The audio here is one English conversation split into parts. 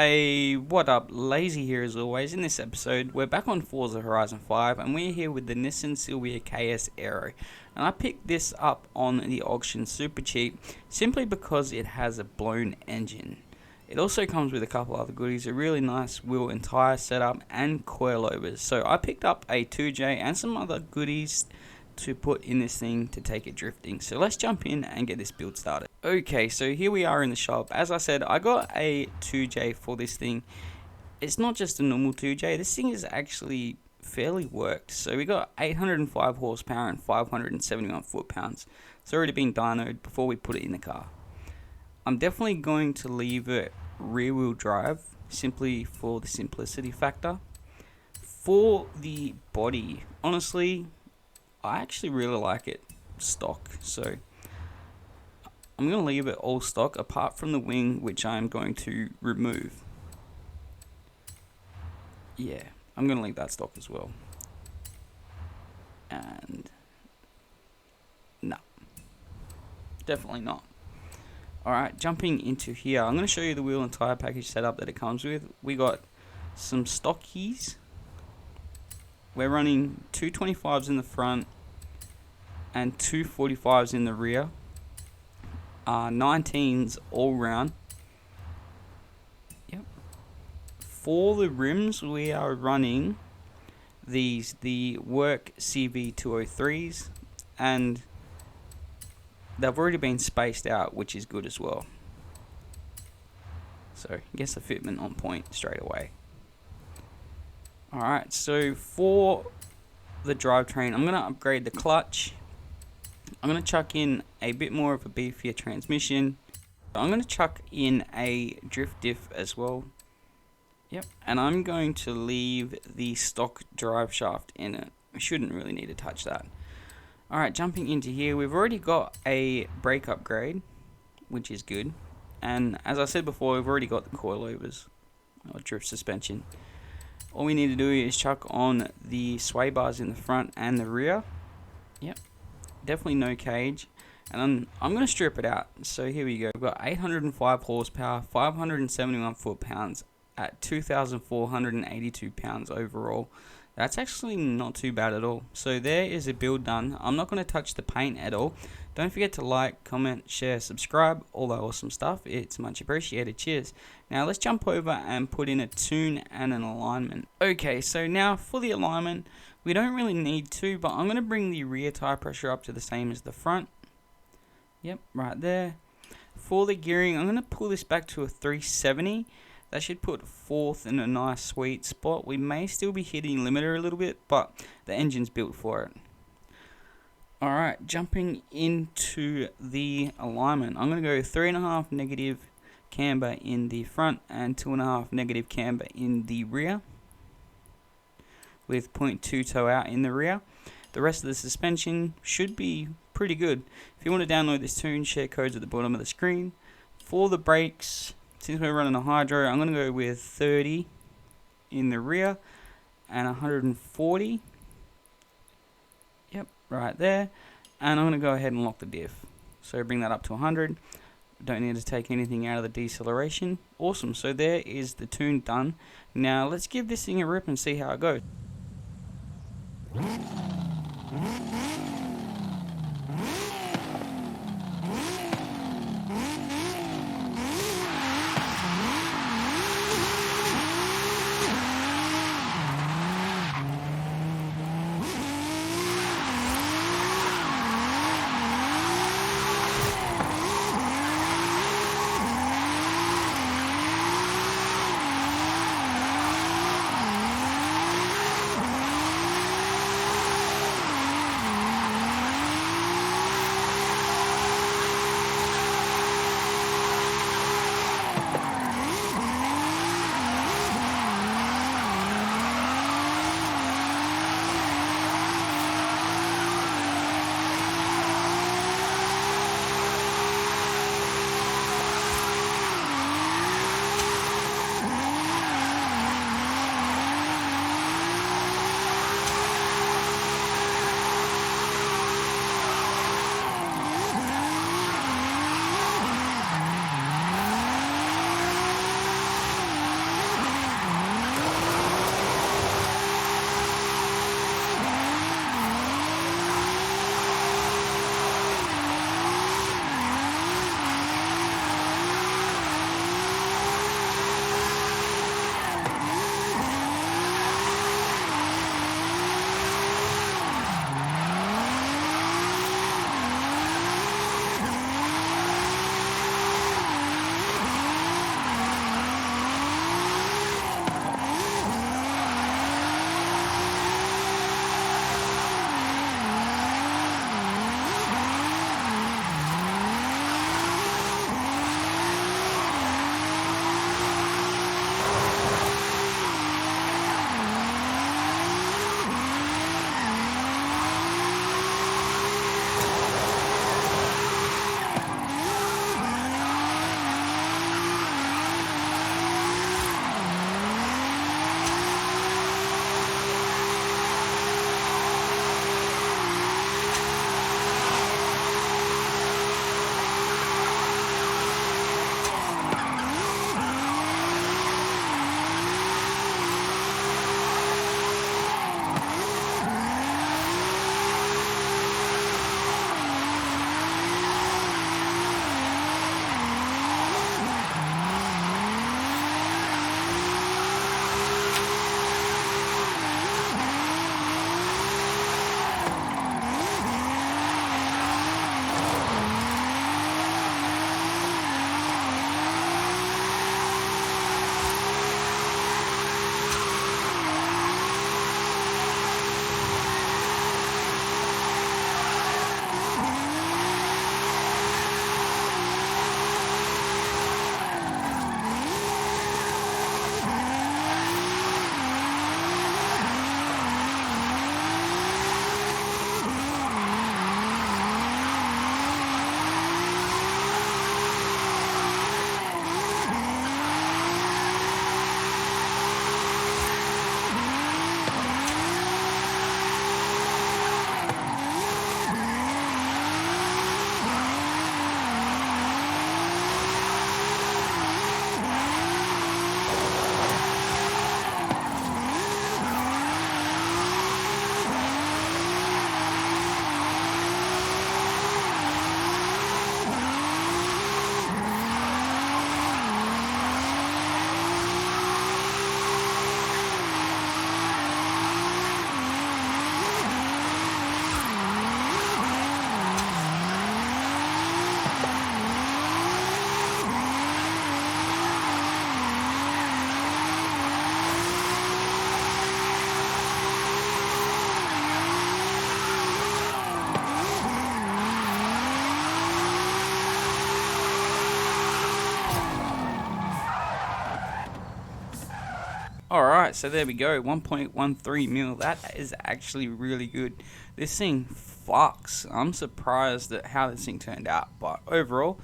Hey, what up? Lazy here as always. In this episode, we're back on Forza Horizon 5 and we're here with the Nissan Silvia KS Aero. And I picked this up on the auction super cheap simply because it has a blown engine. It also comes with a couple other goodies, a really nice wheel and tyre setup and coilovers. So I picked up a 2J and some other goodies to put in this thing to take it drifting. So let's jump in and get this build started. Okay, so here we are in the shop. As I said, I got a 2J for this thing. It's not just a normal 2J, this thing is actually fairly worked. So we got 805 horsepower and 571 foot-pounds. It's already been dynoed before we put it in the car. I'm definitely going to leave it rear-wheel drive, simply for the simplicity factor. For the body, honestly, I actually really like it stock, so I'm going to leave it all stock apart from the wing, which I'm going to remove. Yeah, I'm going to leave that stock as well. And no, definitely not. Alright, jumping into here, I'm going to show you the wheel and tyre package setup that it comes with. We got some stock keys. We're running 225s in the front and 245s in the rear. 19s all round. Yep. For the rims, we are running the Work CV203s, and they've already been spaced out, which is good as well. So, gets the fitment on point straight away. Alright, so for the drivetrain, I'm going to upgrade the clutch. I'm going to chuck in a bit more of a beefier transmission. I'm going to chuck in a drift diff as well. Yep, and I'm going to leave the stock drive shaft in it. We shouldn't really need to touch that. Alright, jumping into here, we've already got a brake upgrade, which is good. And as I said before, we've already got the coilovers, or drift suspension. All we need to do is chuck on the sway bars in the front and the rear. Yep, definitely no cage. And I'm going to strip it out. So here we go. We've got 805 horsepower, 571 foot-pounds at 2,482 pounds overall. That's actually not too bad at all. So there is a build done. I'm not going to touch the paint at all. Don't forget to like, comment, share, subscribe, all that awesome stuff. It's much appreciated. Cheers. Now let's jump over and put in a tune and an alignment. Okay, so now for the alignment, we don't really need to, but I'm going to bring the rear tire pressure up to the same as the front. Yep, right there. For the gearing, I'm going to pull this back to a 370. That should put fourth in a nice sweet spot. We may still be hitting limiter a little bit, but the engine's built for it. Alright, jumping into the alignment. I'm going to go 3.5 negative camber in the front and 2.5 negative camber in the rear, with 0.2 toe out in the rear. The rest of the suspension should be pretty good. If you want to download this tune, share codes at the bottom of the screen. For the brakes, since we're running a hydro, I'm going to go with 30 in the rear and 140. Yep, right there. And I'm going to go ahead and lock the diff. So bring that up to 100. Don't need to take anything out of the deceleration. Awesome, so there is the tune done. Now let's give this thing a rip and see how it goes. Alright, so there we go, 1.13 mil. That is actually really good. This thing fucks. I'm surprised at how this thing turned out, but overall,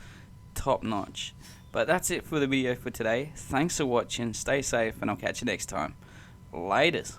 top notch. But that's it for the video for today. Thanks for watching, stay safe, and I'll catch you next time. Laters.